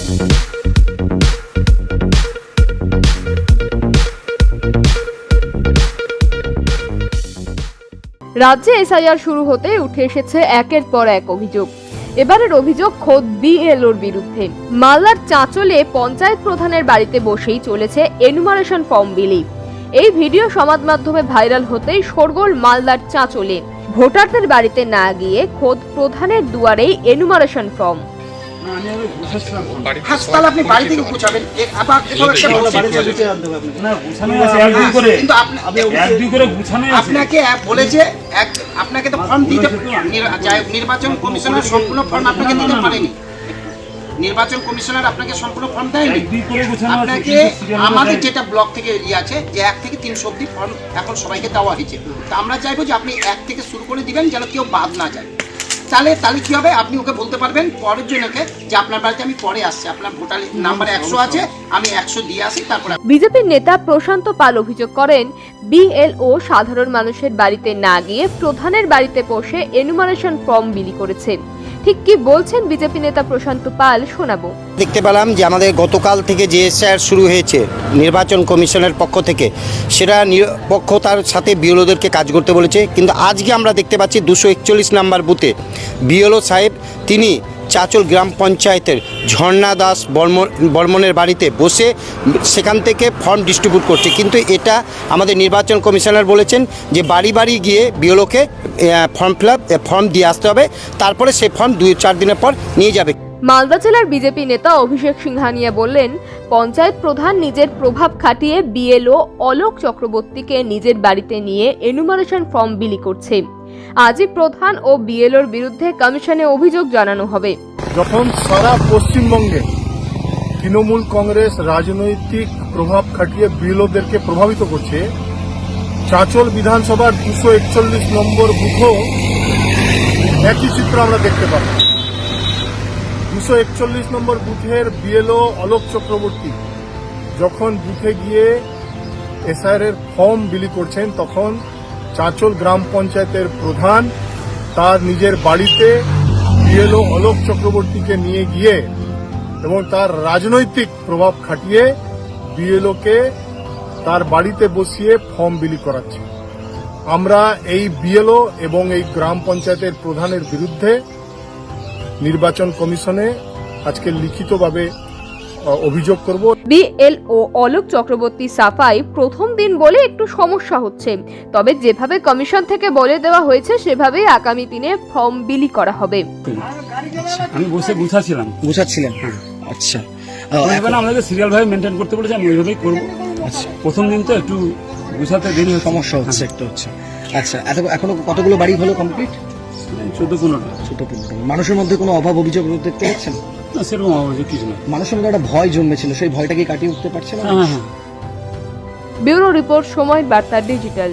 রাজ্যে এসআইআর শুরু হতে উঠে এসেছে একের পর এক অভিযোগ। এবারের অভিযোগ খোদ বিএলওর বিরুদ্ধে। মালদার চাঁচলে পঞ্চায়েত প্রধানের বাড়িতে বসেই চলেছে এনুমারেশন ফর্ম বিলি। এই ভিডিও সমাজ মাধ্যমে ভাইরাল হতেই শোরগোল মালদার চাঁচলে। ভোটারদের বাড়িতে না গিয়ে খোদ প্রধানের দুয়ারেই এনুমারেশন ফর্ম। হাসপাতাল আপনি বাড়ি থেকে পৌঁছাবেন, আপনাকে বলেছে আপনাকে তো ফর্ম দিতে, নির্বাচন কমিশনার সম্পূর্ণ ফর্ম আপনাকে দিতে পারেনি। নির্বাচন কমিশনার আপনাকে সম্পূর্ণ ফর্ম দেয়নি। আপনাকে আমাদের যেটা ব্লক থেকে আছে যে 1 থেকে 300 অব্দি ফর্ম এখন সবাইকে দেওয়া হয়েছে। তো আমরা চাইবো যে আপনি 1 থেকে শুরু করে দিবেন যেন কেউ বাদ না যায়। তাহলে কি হবে, আপনি ওকে বলতে পারবেন পরের জনকে যে আপনার বাড়িতে আমি পরে আসছি, আপনার ভোটার নাম্বার 100 আছে, আমি 100 দিয়ে আসি। তারপরে বিজেপির নেতা প্রশান্ত পাল অভিযোগ করেন, বিএলও সাধারণ মানুষের বাড়িতে না গিয়ে প্রধানের বাড়িতে বসে এনুমারেশন ফর্ম বিলি করেছে। ঠিক কি বলছেন বিজেপি নেতা প্রশান্ত পাল, শোনাবো। দেখতে পেলাম যে আমাদের গতকাল থেকে যে এসআইআর শুরু হয়েছে নির্বাচন কমিশনের পক্ষ থেকে, সেটা নিরপেক্ষতার সাথে বিএলওদেরকে কাজ করতে বলেছে। কিন্তু আজকে আমরা দেখতে পাচ্ছি 241 নম্বর বুথে বিএলও সাহেব তিনি চাঁচল গ্রাম পঞ্চায়েতের ঝর্ণা দাস বর্মনের বাড়িতে বসে সেখান থেকে ফর্ম ডিস্ট্রিবিউট করছে। কিন্তু এটা আমাদের নির্বাচন কমিশনার বলেছেন যে বাড়ি বাড়ি গিয়ে বিএলওকে ফর্ম দিয়ে আসতে হবে, তারপরে সেই ফর্ম 2-4 দিনের পর নিয়ে যাবে। মালদা জেলার বিজেপি নেতা অভিষেক সিংহানিয়া বললেন, পঞ্চায়েত প্রধান নিজের প্রভাব খাটিয়ে বিএলও অলোক চক্রবর্তীকে নিজের বাড়িতে নিয়ে এনুমারেশন ফর্ম বিলি করছে। আজই প্রধান ও বিএলওর বিরুদ্ধে কমিশনে অভিযোগ জানানো হবে। যখন সারা পশ্চিমবঙ্গে তৃণমূল কংগ্রেস রাজনৈতিক প্রভাব খাটিয়ে বিএলওদেরকে প্রভাবিত করছে, চাঁচল বিধানসভার 241 নম্বর বুথও একই চিত্র আমরা দেখতে পাবো। 241 নম্বর বুথের বিএলও অলোক চক্রবর্তী যখন বুথে গিয়ে এসআইআর এর ফর্ম বিলি করছেন, তখন চাঁচল গ্রাম পঞ্চায়েতের প্রধান তার নিজের বাড়িতে বিএলও অলোক চক্রবর্তীকে নিয়ে গিয়ে এবং তার রাজনৈতিক প্রভাব খাটিয়ে বিএলওকে তার বাড়িতে বসিয়ে ফর্ম বিলি করাচ্ছে। আমরা এই বিএলও এবং এই গ্রাম পঞ্চায়েতের প্রধানের বিরুদ্ধে নির্বাচন কমিশনে আজকে লিখিতভাবে অভিযোগ করব। বিএলও অলোক চক্রবর্তী সাফাই, প্রথম দিন বলে একটু সমস্যা হচ্ছে, তবে যেভাবে কমিশন থেকে বলে দেওয়া হয়েছে সেভাবেই আগামী দিনে ফর্ম বিলি করা হবে। আমি বসে গুছাচ্ছিলেন। আচ্ছা, এবার আমাদের সিরিয়াল ভাবে মেনটেন করতে বলেছে, আমি ওইভাবেই করবো। আচ্ছা, প্রথম দিন তো একটু গুছাতে দেরি সমস্যা হচ্ছে একটু। আচ্ছা, এখনো কতগুলো বাড়ি হলো কমপ্লিট? 14-15টা। মানুষের মধ্যে কোনো অভাব অভিযোগ দেখতে পাচ্ছেন? না, সেরকম অভিযোগ কিছু না। মানুষের মধ্যে একটা ভয় জন্মেছিল, সেই ভয়টাকে কাটিয়ে উঠতে পারছে না। ব্যুরো রিপোর্ট, সময় বার্তা ডিজিটাল।